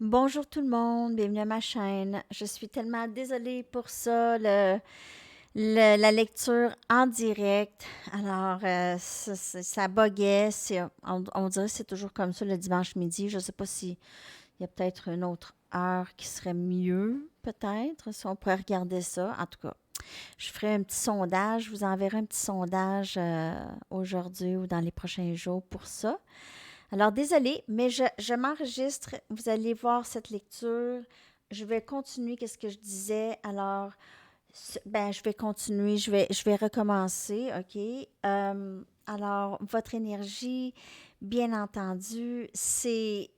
Bonjour tout le monde, bienvenue à ma chaîne. Je suis tellement désolée pour ça, la lecture en direct. Alors, ça buguait. On dirait que c'est toujours comme ça le dimanche midi. Je ne sais pas s'il y a peut-être une autre heure qui serait mieux, peut-être, si on pourrait regarder ça. En tout cas, je ferai un petit sondage. Je vous enverrai un petit sondage aujourd'hui ou dans les prochains jours pour ça. Alors, désolée, mais je m'enregistre. Vous allez voir cette lecture. Je vais continuer qu'est-ce que je disais. Alors, ben, je vais continuer. Je vais recommencer, OK? Alors, votre énergie, bien entendu, c'est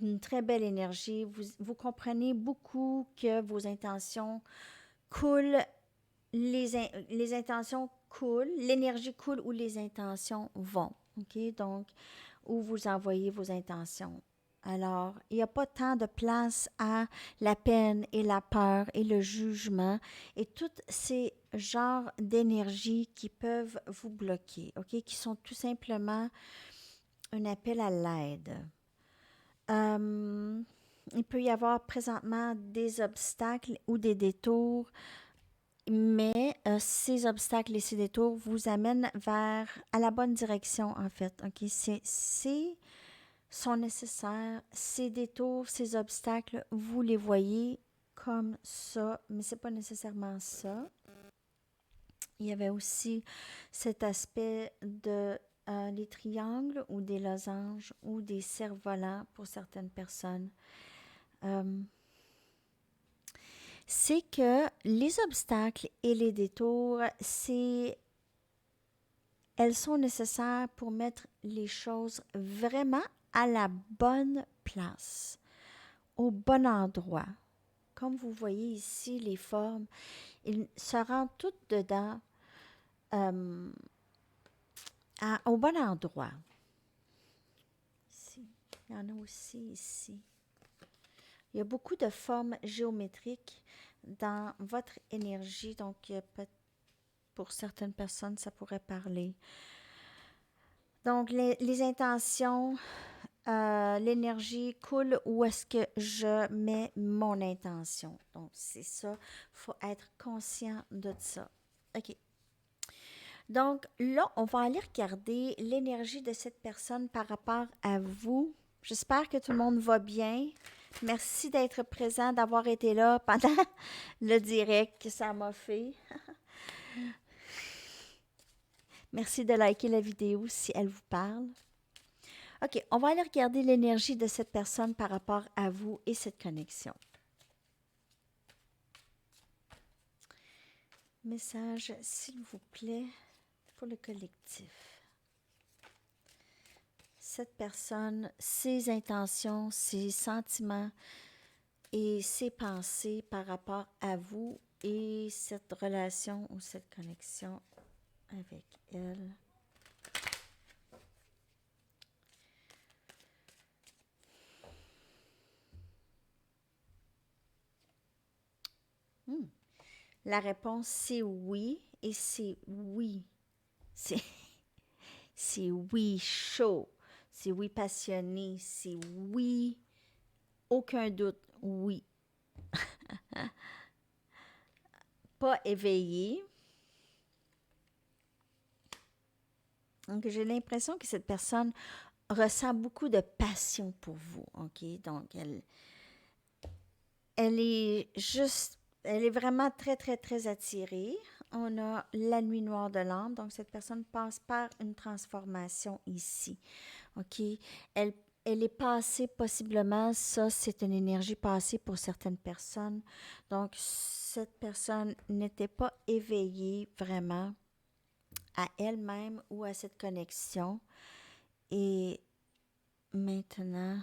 une très belle énergie. Vous comprenez beaucoup que vos intentions coulent, les intentions coulent, l'énergie coule où les intentions vont. OK? Donc, où vous envoyez vos intentions. Alors, il n'y a pas tant de place à la peine et la peur et le jugement et tous ces genres d'énergie qui peuvent vous bloquer, OK? Qui sont tout simplement un appel à l'aide. Euh, il peut y avoir présentement des obstacles ou des détours, mais ces obstacles et ces détours vous amènent à la bonne direction, en fait. OK? C'est sont nécessaires. Ces détours, ces obstacles, vous les voyez comme ça, mais c'est pas nécessairement ça. Il y avait aussi cet aspect de les triangles ou des losanges ou des cerfs-volants pour certaines personnes. Euh, c'est que les obstacles et les détours, elles sont nécessaires pour mettre les choses vraiment à la bonne place, au bon endroit. Comme vous voyez ici, les formes, ils se rendent toutes dedans euh, au bon endroit. Ici. Il y en a aussi ici. Il y a beaucoup de formes géométriques dans votre énergie, donc pour certaines personnes, ça pourrait parler. Donc, les intentions, l'énergie coule où est-ce que je mets mon intention. Donc, c'est ça. Il faut être conscient de ça. OK. Donc là, on va aller regarder l'énergie de cette personne par rapport à vous. J'espère que tout le monde va bien. Merci d'être présent, d'avoir été là pendant le direct que ça m'a fait. Merci de liker la vidéo si elle vous parle. OK, on va aller regarder l'énergie de cette personne par rapport à vous et cette connexion. Message, s'il vous plaît, pour le collectif. Cette personne, ses intentions, ses sentiments et ses pensées par rapport à vous et cette relation ou cette connexion avec elle. Hmm. La réponse, c'est oui et c'est oui. C'est, c'est oui chaud. C'est oui passionné. C'est oui, aucun doute, oui. Pas éveillé. Donc, j'ai l'impression que cette personne ressent beaucoup de passion pour vous. OK? Donc, elle est juste, elle est vraiment très, très, très attirée. On a la nuit noire de l'âme. Donc, cette personne passe par une transformation ici. OK? Elle, elle est passée possiblement, ça, c'est une énergie passée pour certaines personnes. Donc, cette personne n'était pas éveillée vraiment à elle-même ou à cette connexion. Et maintenant,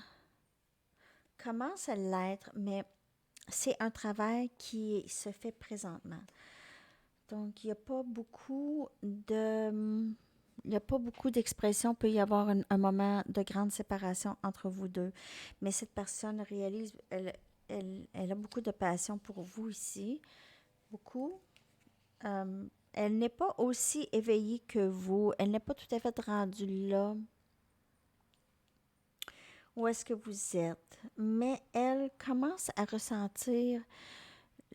commence à l'être, mais c'est un travail qui se fait présentement. Donc, il n'y a pas beaucoup de... Il n'y a pas beaucoup d'expressions. Il peut y avoir un moment de grande séparation entre vous deux. Mais cette personne réalise, elle a beaucoup de passion pour vous ici. Beaucoup. Elle n'est pas aussi éveillée que vous. Elle n'est pas tout à fait rendue là où est-ce que vous êtes, mais elle commence à ressentir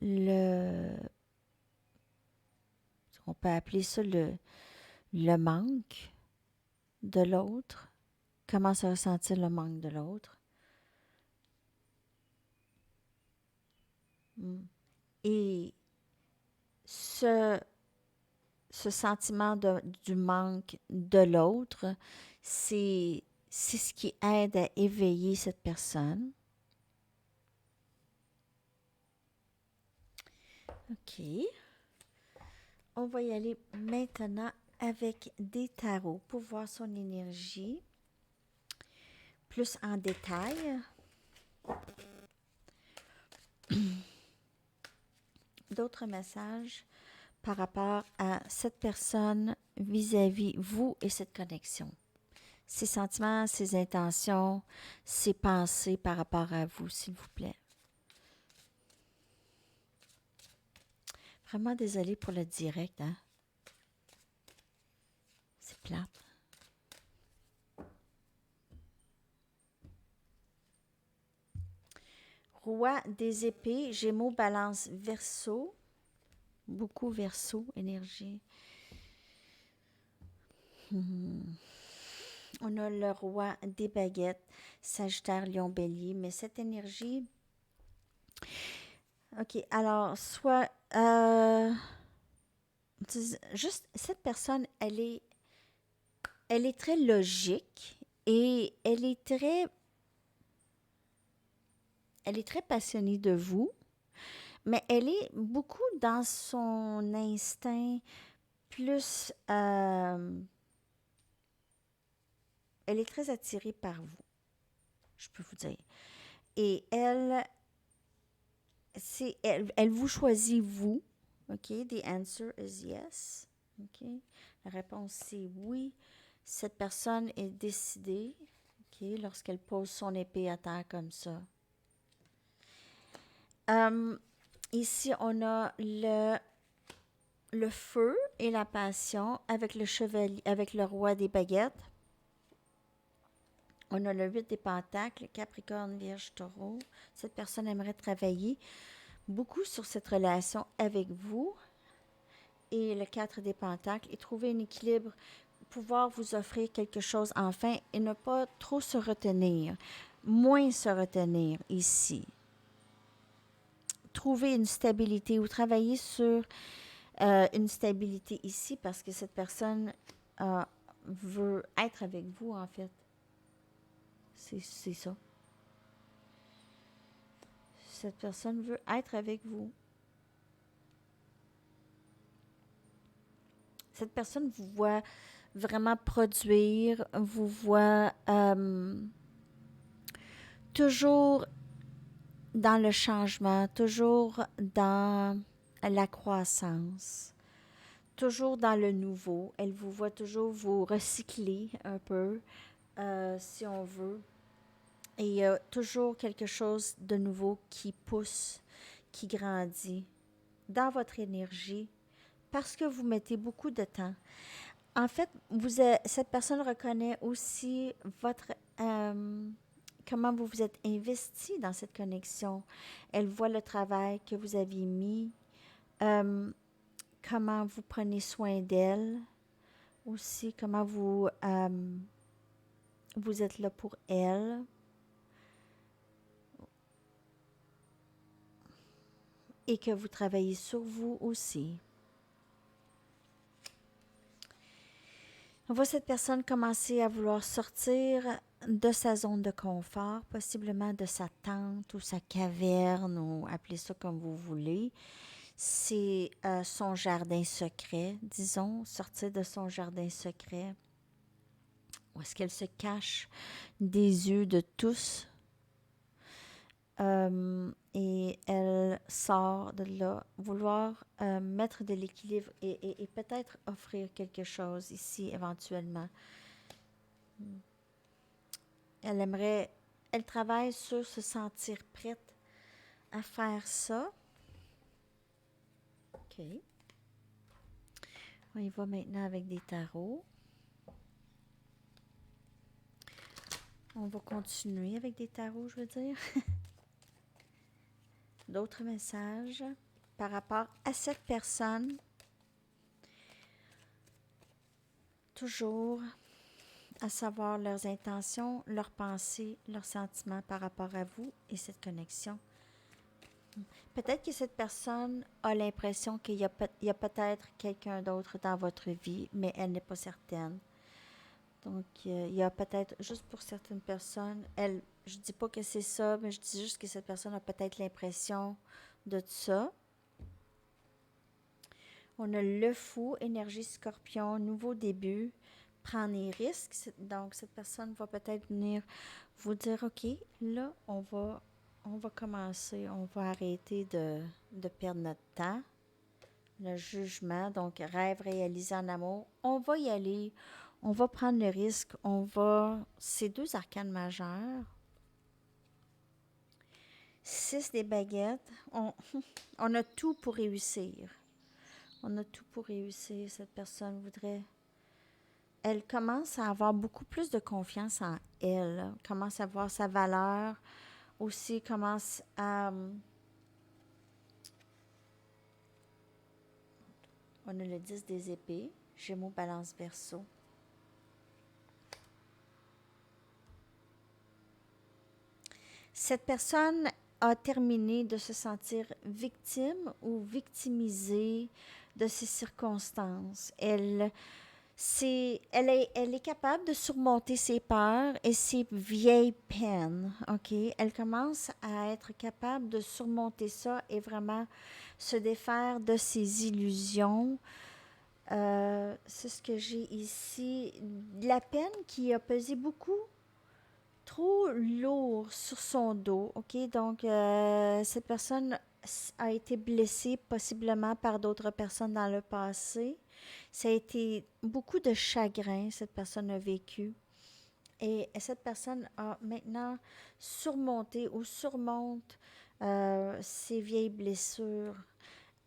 le, on peut appeler ça le manque de l'autre, commence à ressentir le manque de l'autre. Mm. Et ce, ce sentiment du manque de l'autre, c'est ce qui aide à éveiller cette personne. OK. On va y aller maintenant avec des tarots pour voir son énergie plus en détail. D'autres messages par rapport à cette personne vis-à-vis vous et cette connexion. Ses sentiments, ses intentions, ses pensées par rapport à vous, s'il vous plaît. Vraiment désolée pour le direct, hein? C'est plate. Roi des épées, Gémeaux, Balance, Verseau. Beaucoup Verseau, énergie. On a le roi des baguettes, Sagittaire, Lion, Bélier. Mais cette énergie... OK, alors, soit... juste, cette personne, elle est très logique et elle est très passionnée de vous, mais elle est beaucoup dans son instinct plus... elle est très attirée par vous, je peux vous dire. Et elle vous choisit vous. OK, the answer is yes. OK, la réponse c'est oui. Cette personne est décidée, OK, lorsqu'elle pose son épée à terre comme ça. Ici, on a le feu et la passion avec le chevalier, avec le roi des baguettes. On a le 8 des pentacles, Capricorne, Vierge, Taureau. Cette personne aimerait travailler beaucoup sur cette relation avec vous. Et le 4 des pentacles et trouver un équilibre, pouvoir vous offrir quelque chose enfin et ne pas trop se retenir, moins se retenir ici. Trouver une stabilité ou travailler sur une stabilité ici parce que cette personne veut être avec vous en fait. C'est ça. Cette personne veut être avec vous. Cette personne vous voit vraiment produire, vous voit toujours dans le changement, toujours dans la croissance, toujours dans le nouveau. Elle vous voit toujours vous recycler un peu, si on veut. Et il y a toujours quelque chose de nouveau qui pousse, qui grandit dans votre énergie parce que vous mettez beaucoup de temps. En fait, cette personne reconnaît aussi comment vous vous êtes investi dans cette connexion. Elle voit le travail que vous aviez mis, comment vous prenez soin d'elle, aussi comment vous êtes là pour elle. Et que vous travaillez sur vous aussi. On voit cette personne commencer à vouloir sortir de sa zone de confort, possiblement de sa tente ou sa caverne, ou appelez ça comme vous voulez. C'est son jardin secret, disons, sortir de son jardin secret. Où est-ce qu'elle se cache des yeux de tous? Et elle sort de là, vouloir mettre de l'équilibre et peut-être offrir quelque chose ici éventuellement. Elle travaille sur se sentir prête à faire ça. OK. On y va maintenant avec des tarots. On va continuer avec des tarots, je veux dire. D'autres messages par rapport à cette personne. Toujours à savoir leurs intentions, leurs pensées, leurs sentiments par rapport à vous et cette connexion. Peut-être que cette personne a l'impression qu'il y a, peut-être quelqu'un d'autre dans votre vie, mais elle n'est pas certaine. Donc, il y a peut-être, juste pour certaines personnes, je dis pas que c'est ça, mais je dis juste que cette personne a peut-être l'impression de ça. On a le fou, énergie scorpion, nouveau début, prendre des risques. Donc, cette personne va peut-être venir vous dire, OK, là, on va commencer, on va arrêter de perdre notre temps. Le jugement, donc rêve réalisé en amour, on va y aller, on va prendre le risque, c'est 2 arcanes majeures. 6 des baguettes, on a tout pour réussir. On a tout pour réussir. Cette personne voudrait... Elle commence à avoir beaucoup plus de confiance en elle. Commence à voir sa valeur. Aussi commence à... On a le 10 des épées. Gémeaux, balance, verseau. Cette personne a terminé de se sentir victime ou victimisée de ses circonstances. Elle est capable de surmonter ses peurs et ses vieilles peines. OK? Elle commence à être capable de surmonter ça et vraiment se défaire de ses illusions. C'est ce que j'ai ici. La peine qui a pesé beaucoup trop lourd sur son dos, OK? Donc, cette personne a été blessée possiblement par d'autres personnes dans le passé. Ça a été beaucoup de chagrin, cette personne a vécu. Et cette personne a maintenant surmonté ou surmonte ses vieilles blessures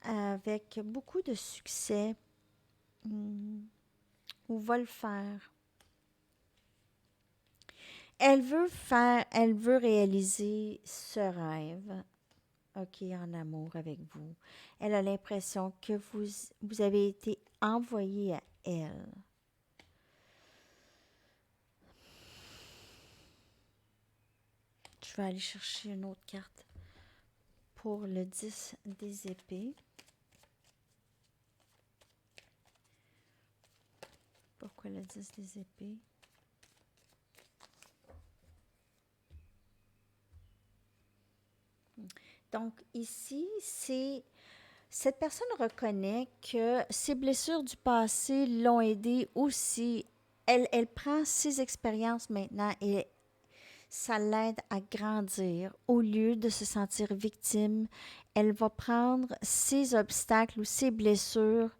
avec beaucoup de succès ou va le faire. Elle veut réaliser ce rêve, OK, en amour avec vous. Elle a l'impression que vous avez été envoyé à elle. Je vais aller chercher une autre carte pour le 10 des épées. Pourquoi le 10 des épées? Donc ici, cette personne reconnaît que ses blessures du passé l'ont aidée aussi. Elle prend ses expériences maintenant et ça l'aide à grandir. Au lieu de se sentir victime, elle va prendre ses obstacles ou ses blessures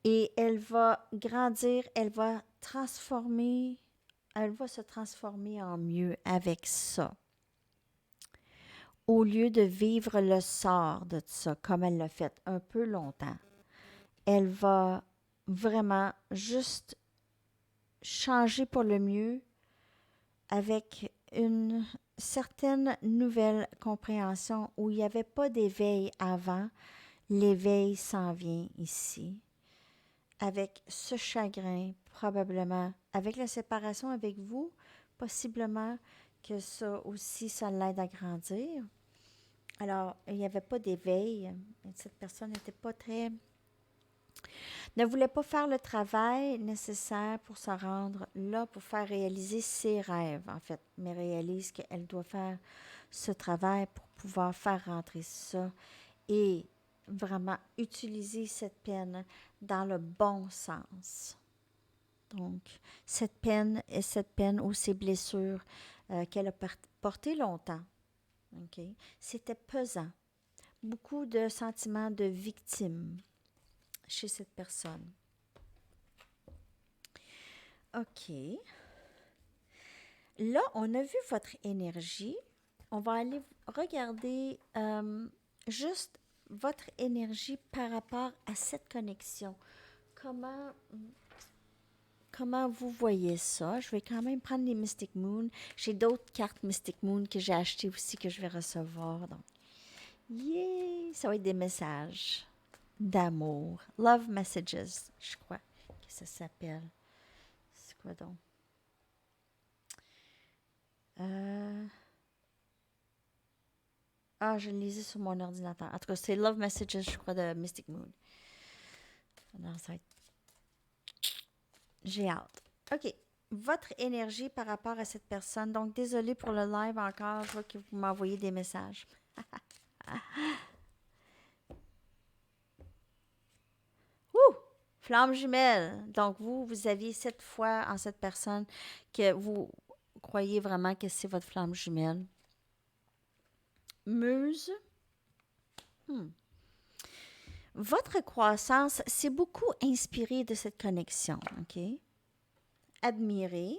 et elle va grandir, elle va se transformer en mieux avec ça. Au lieu de vivre le sort de ça, comme elle l'a fait un peu longtemps, elle va vraiment juste changer pour le mieux avec une certaine nouvelle compréhension où il n'y avait pas d'éveil avant. L'éveil s'en vient ici. Avec ce chagrin, probablement, avec la séparation avec vous, possiblement que ça aussi, ça l'aide à grandir. Alors, il n'y avait pas d'éveil. Cette personne n'était pas très... ne voulait pas faire le travail nécessaire pour se rendre là, pour faire réaliser ses rêves, en fait, mais réalise qu'elle doit faire ce travail pour pouvoir faire rentrer ça et vraiment utiliser cette peine dans le bon sens. Donc, cette peine ou ces blessures qu'elle a portées longtemps, okay, c'était pesant. Beaucoup de sentiments de victime chez cette personne. OK. Là, on a vu votre énergie. On va aller regarder juste votre énergie par rapport à cette connexion. Comment comment vous voyez ça. Je vais quand même prendre les Mystic Moon. J'ai d'autres cartes Mystic Moon que j'ai achetées aussi que je vais recevoir. Donc, yeah! Ça va être des messages d'amour. Love Messages, je crois que ça s'appelle. C'est quoi donc? Euh, Ah, je le lisais sur mon ordinateur. En tout cas, c'est Love Messages, je crois, de Mystic Moon. Alors, ça va être... J'ai hâte. OK. Votre énergie par rapport à cette personne. Donc, désolé pour le live encore. Je vois que vous m'envoyez des messages. Ouh! Flamme jumelle. Donc, vous aviez cette foi en cette personne que vous croyez vraiment que c'est votre flamme jumelle. Muse. Hmm. Votre croissance, c'est beaucoup inspiré de cette connexion, OK? Admirer.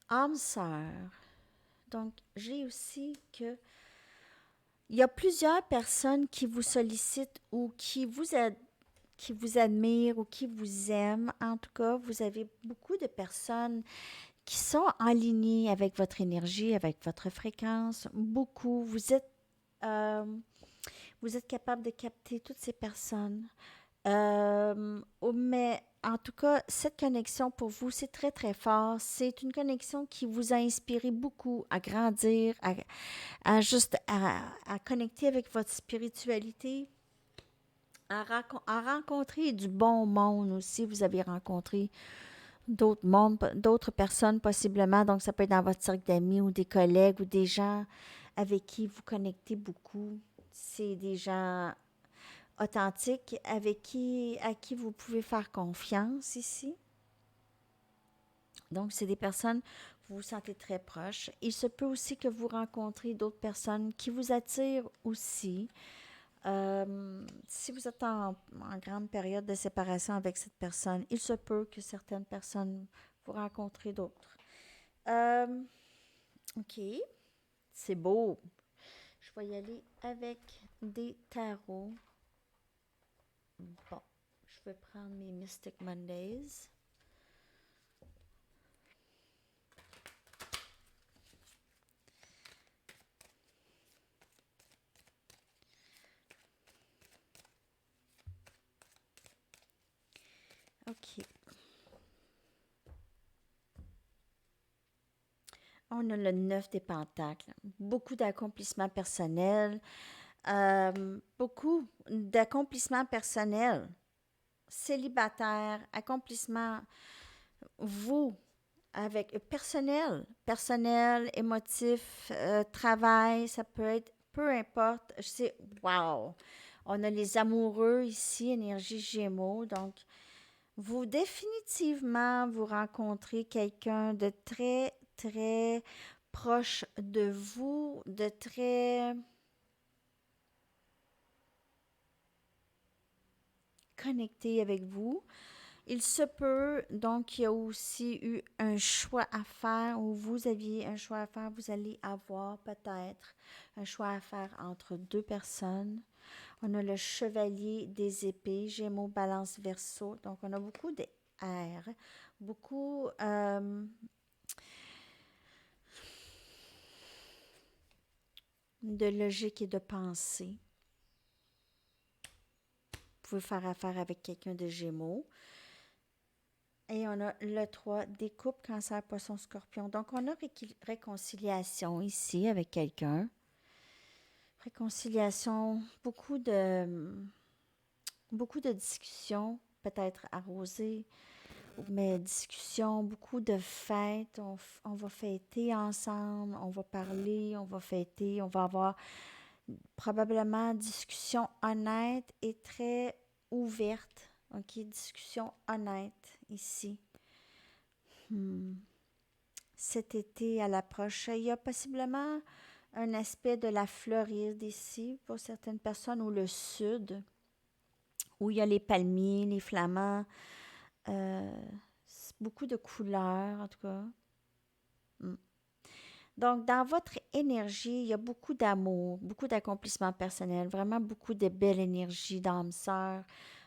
Âme sœur. Donc, j'ai aussi que il y a plusieurs personnes qui vous sollicitent ou qui vous admirent ou qui vous aiment. En tout cas, vous avez beaucoup de personnes qui sont alignées avec votre énergie, avec votre fréquence. Beaucoup. Euh, vous êtes capable de capter toutes ces personnes. Mais en tout cas, cette connexion pour vous, c'est très, très fort. C'est une connexion qui vous a inspiré beaucoup à grandir, à connecter avec votre spiritualité, à rencontrer du bon monde aussi. Vous avez rencontré d'autres mondes, d'autres personnes possiblement. Donc, ça peut être dans votre cercle d'amis ou des collègues ou des gens avec qui vous connectez beaucoup. C'est des gens authentiques à qui vous pouvez faire confiance ici. Donc, c'est des personnes que vous vous sentez très proches. Il se peut aussi que vous rencontrez d'autres personnes qui vous attirent aussi. Si vous êtes en grande période de séparation avec cette personne, il se peut que certaines personnes vous rencontrez d'autres. OK, c'est beau. Je vais y aller avec des tarots. Bon, je vais prendre mes Mystic Mondays. OK. On a le 9 des Pentacles. Beaucoup d'accomplissements personnels. Beaucoup d'accomplissements personnels. Célibataire, accomplissement, vous, avec personnel, émotif, travail, ça peut être, peu importe, c'est wow. On a les amoureux ici, énergie Gémeaux, donc vous définitivement vous rencontrez quelqu'un de très, très proche de vous, de très connecté avec vous. Il se peut, donc, il y a aussi eu un choix à faire ou vous aviez un choix à faire. Vous allez avoir peut-être un choix à faire entre deux personnes. On a le chevalier des épées, Gémeaux, Balance, Verseau. Donc, on a beaucoup d'air, beaucoup de logique et de pensée. Vous pouvez faire affaire avec quelqu'un de Gémeaux. Et on a le 3 des coupes, cancer, poisson, scorpion. Donc, on a réconciliation ici avec quelqu'un. Réconciliation, beaucoup de discussions, peut-être arrosées, mais discussions, beaucoup de fêtes. On va fêter ensemble, on va parler, on va fêter, on va avoir probablement discussion honnête et très ouverte. OK, discussion honnête ici. Cet été à l'approche, il y a possiblement un aspect de la Floride ici pour certaines personnes ou le sud, où il y a les palmiers, les flamants, beaucoup de couleurs en tout cas. Hmm. Donc, dans votre énergie, il y a beaucoup d'amour, beaucoup d'accomplissement personnel, vraiment beaucoup de belle énergie d'âme sœur,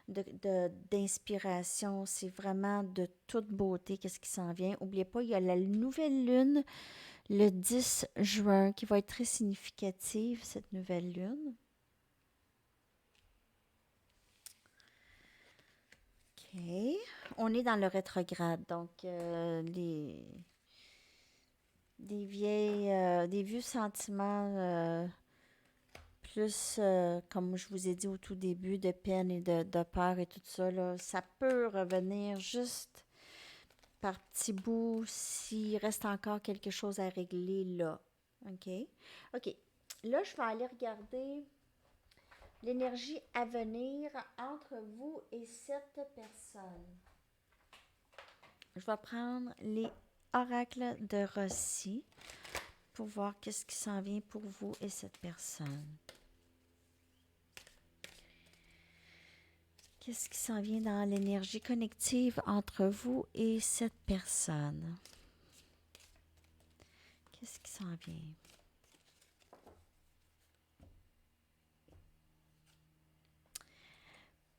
d'inspiration. C'est vraiment de toute beauté qu'est-ce qui s'en vient. N'oubliez pas, il y a la nouvelle lune le 10 juin qui va être très significative, cette nouvelle lune. OK. On est dans le rétrograde, donc des vieux sentiments plus, comme je vous ai dit au tout début, de peine et de peur et tout ça, là, ça peut revenir juste par petits bouts s'il reste encore quelque chose à régler là. OK? OK. Là, je vais aller regarder l'énergie à venir entre vous et cette personne. Je vais prendre les oracles de Rossi pour voir qu'est-ce qui s'en vient pour vous et cette personne. Qu'est-ce qui s'en vient dans l'énergie connective entre vous et cette personne? Qu'est-ce qui s'en vient?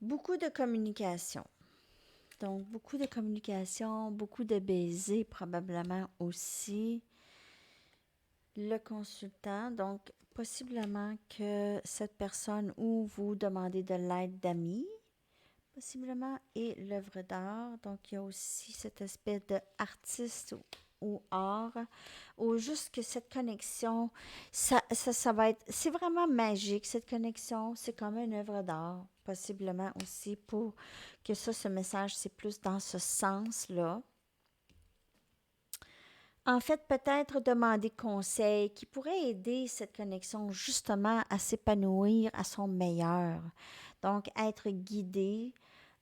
Beaucoup de communication. Donc, beaucoup de communication, beaucoup de baisers probablement aussi. Le consultant, donc possiblement que cette personne ou vous demandez de l'aide d'amis, possiblement, et l'œuvre d'art. Donc, il y a aussi cet aspect d'artiste ou art, ou juste que cette connexion, ça va être, c'est vraiment magique, cette connexion, c'est comme une œuvre d'art, possiblement aussi, pour que ça, ce message, c'est plus dans ce sens-là. En fait, peut-être demander conseil qui pourrait aider cette connexion justement à s'épanouir à son meilleur. Donc, être guidé,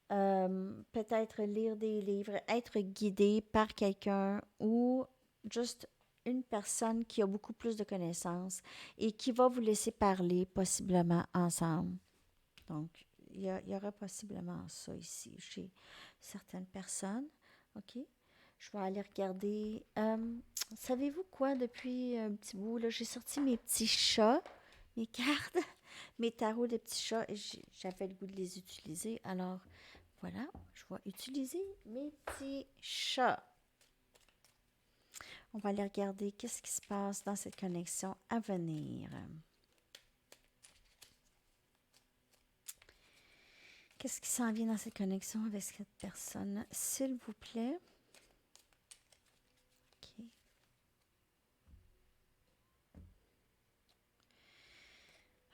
peut-être lire des livres, être guidé par quelqu'un ou juste une personne qui a beaucoup plus de connaissances et qui va vous laisser parler possiblement ensemble. Donc, il y aura possiblement ça ici chez certaines personnes. OK? Je vais aller regarder. Savez-vous quoi, depuis un petit bout, là, j'ai sorti mes petits chats, mes cartes, mes tarots de petits chats, et j'avais le goût de les utiliser. Alors, voilà, je vais utiliser mes petits chats. On va aller regarder qu'est-ce qui se passe dans cette connexion à venir. Qu'est-ce qui s'en vient dans cette connexion avec cette personne, s'il vous plaît? OK.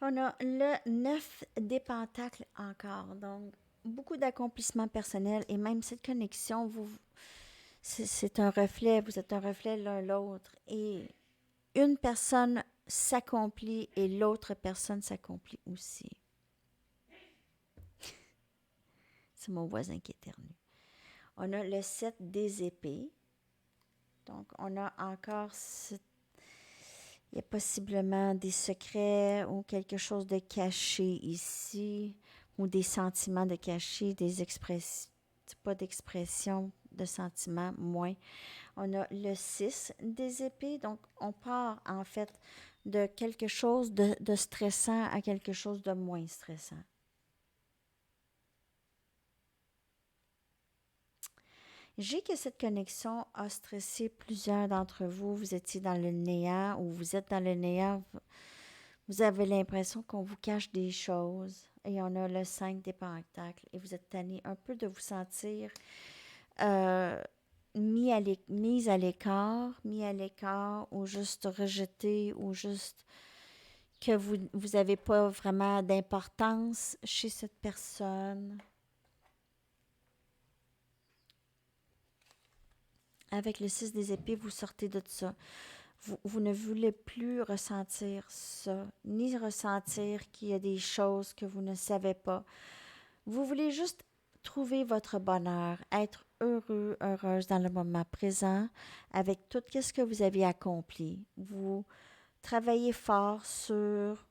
On a le 9 des pentacles encore. Donc, beaucoup d'accomplissements personnels et même cette connexion, c'est un reflet, vous êtes un reflet l'un l'autre. Et une personne s'accomplit et l'autre personne s'accomplit aussi. C'est mon voisin qui éternue. On a le 7 des épées. Donc, on a encore il y a possiblement des secrets ou quelque chose de caché ici, ou des sentiments de caché, des expressions, pas d'expression de sentiments, moins. On a le 6 des épées, donc on part en fait de quelque chose de stressant à quelque chose de moins stressant. J'ai que cette connexion a stressé plusieurs d'entre vous. Vous étiez dans le néant ou vous êtes dans le néant. Vous avez l'impression qu'on vous cache des choses. Et on a le 5 des pentacles. Et vous êtes tanné un peu de vous sentir euh, mis à l'écart, ou juste rejeté, ou juste que vous n'avez pas vraiment d'importance chez cette personne. Avec le 6 des épées, vous sortez de ça. Vous ne voulez plus ressentir ça, ni ressentir qu'il y a des choses que vous ne savez pas. Vous voulez juste trouver votre bonheur, être heureux, heureuse dans le moment présent avec tout ce que vous avez accompli. Vous travaillez fort sur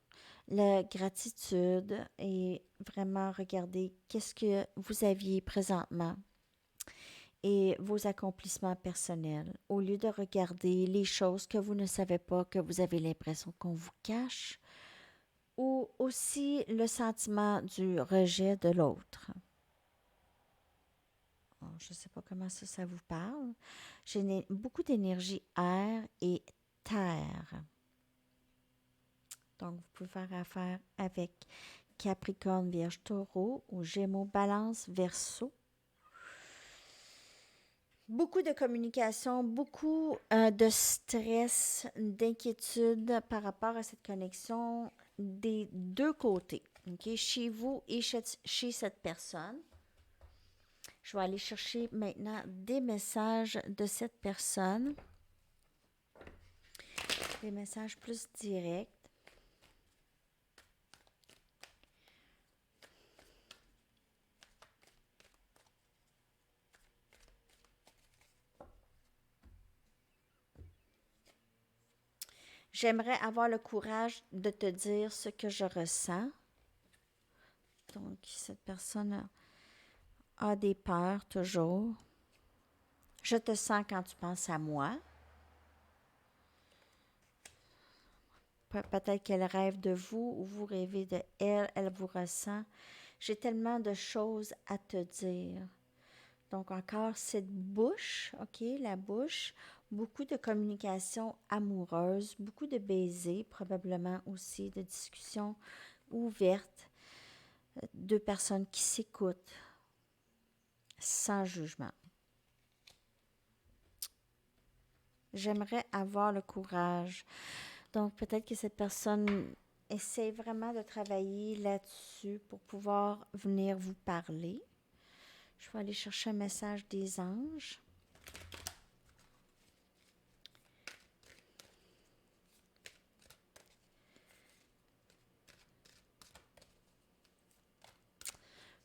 la gratitude et vraiment regarder qu'est-ce que vous aviez présentement. et vos accomplissements personnels, au lieu de regarder les choses que vous ne savez pas, que vous avez l'impression qu'on vous cache, ou aussi le sentiment du rejet de l'autre. Je ne sais pas comment ça vous parle. J'ai beaucoup d'énergie air et terre. Donc, vous pouvez faire affaire avec Capricorne, Vierge, Taureau ou Gémeaux, Balance, Verseau. Beaucoup de communication, beaucoup de stress, d'inquiétude par rapport à cette connexion des deux côtés, ok, chez vous et chez cette personne. Je vais aller chercher maintenant des messages de cette personne, des messages plus directs. J'aimerais avoir le courage de te dire ce que je ressens. Donc, cette personne a des peurs toujours. Je te sens quand tu penses à moi. Peut-être qu'elle rêve de vous ou vous rêvez de elle, elle vous ressent. J'ai tellement de choses à te dire. Donc encore cette bouche, ok, la bouche, beaucoup de communication amoureuse, beaucoup de baisers, probablement aussi de discussions ouvertes, deux personnes qui s'écoutent sans jugement. J'aimerais avoir le courage. Donc peut-être que cette personne essaie vraiment de travailler là-dessus pour pouvoir venir vous parler. Je vais aller chercher un message des anges.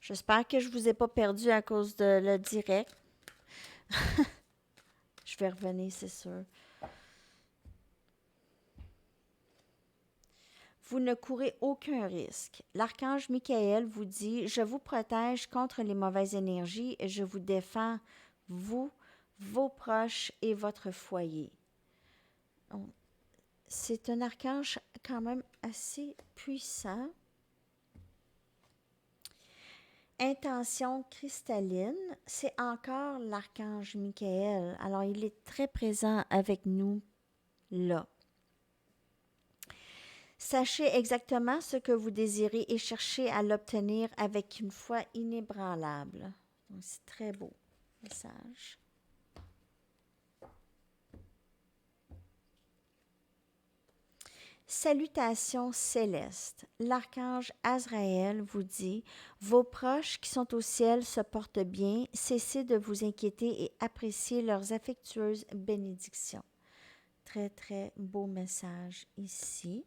J'espère que je ne vous ai pas perdu à cause de le direct. Je vais revenir, c'est sûr. Vous ne courez aucun risque. L'archange Michael vous dit, je vous protège contre les mauvaises énergies et je vous défends, vous, vos proches et votre foyer. C'est un archange quand même assez puissant. Intention cristalline, c'est encore l'archange Michael. Alors, il est très présent avec nous là. Sachez exactement ce que vous désirez et cherchez à l'obtenir avec une foi inébranlable. Donc, c'est très beau message. Salutations célestes. L'archange Azraël vous dit, vos proches qui sont au ciel se portent bien, cessez de vous inquiéter et appréciez leurs affectueuses bénédictions. Très, très beau message ici.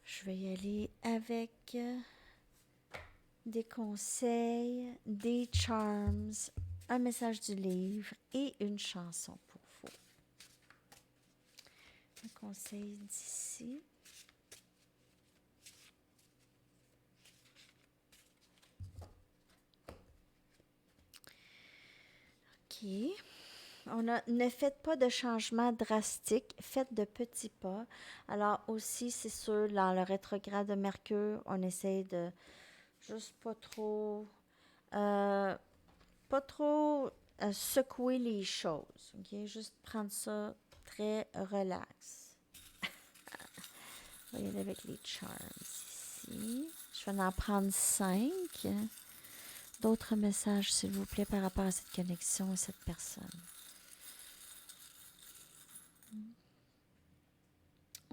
Je vais y aller avec des conseils, des charms, un message du livre et une chanson pour vous. Un conseil d'ici. OK. Ne faites pas de changements drastiques, faites de petits pas. Alors aussi, c'est sûr, dans le rétrograde de Mercure, on essaye de juste euh, pas trop secouer les choses. OK? Juste prendre ça très relax. On va y aller avec les charms ici. Je vais en prendre 5. D'autres messages, s'il vous plaît, par rapport à cette connexion et cette personne.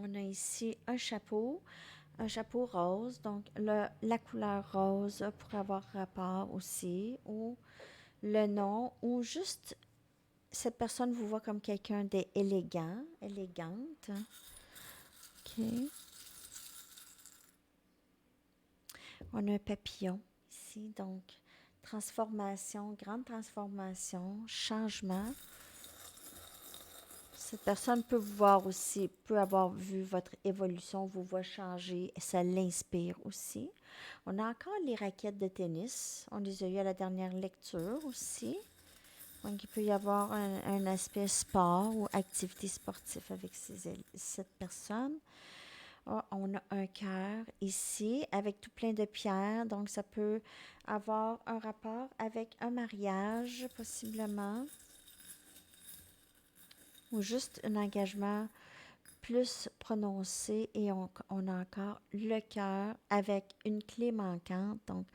On a ici un chapeau rose. Donc, la couleur rose pourrait avoir rapport aussi, ou le nom, ou juste cette personne vous voit comme quelqu'un d'élégant, élégante. OK. On a un papillon ici, donc transformation, grande transformation, changement. Cette personne peut vous voir aussi, peut avoir vu votre évolution, vous voit changer, et ça l'inspire aussi. On a encore les raquettes de tennis. On les a eues à la dernière lecture aussi. Donc, il peut y avoir un aspect sport ou activité sportive avec cette personne. Ah, on a un cœur ici avec tout plein de pierres. Donc, ça peut avoir un rapport avec un mariage, possiblement, ou juste un engagement plus prononcé. Et on a encore le cœur avec une clé manquante. Donc,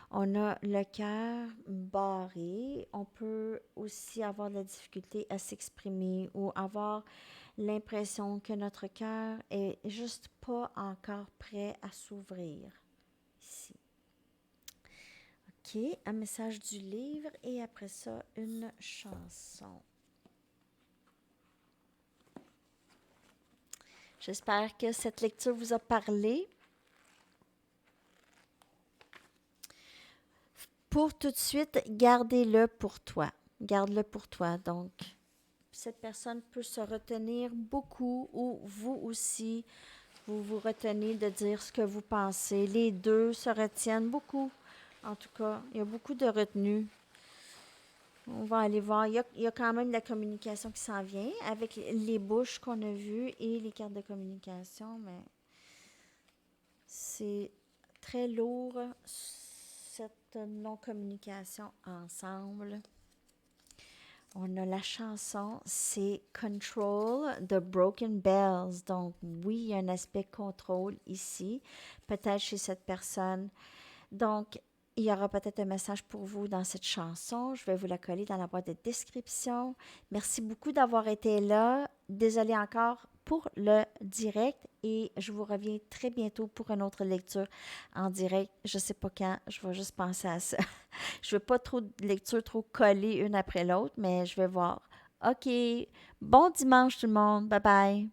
on a le cœur barré. On peut aussi avoir de la difficulté à s'exprimer ou avoir l'impression que notre cœur est juste pas encore prêt à s'ouvrir. Ici. OK, un message du livre et après ça, une chanson. J'espère que cette lecture vous a parlé. Pour tout de suite, gardez-le pour toi. Garde-le pour toi. Donc, cette personne peut se retenir beaucoup ou vous aussi, vous vous retenez de dire ce que vous pensez. Les deux se retiennent beaucoup. En tout cas, il y a beaucoup de retenue. On va aller voir. Il y a quand même de la communication qui s'en vient avec les bouches qu'on a vues et les cartes de communication, mais c'est très lourd, cette non-communication ensemble. On a la chanson, c'est Control de Broken Bells. Donc, oui, il y a un aspect contrôle ici, peut-être chez cette personne. Donc, il y aura peut-être un message pour vous dans cette chanson. Je vais vous la coller dans la boîte de description. Merci beaucoup d'avoir été là. Désolée encore pour le direct et je vous reviens très bientôt pour une autre lecture en direct. Je ne sais pas quand, je vais juste penser à ça. Je ne veux pas trop de lectures trop collées une après l'autre, mais je vais voir. OK. Bon dimanche tout le monde. Bye bye.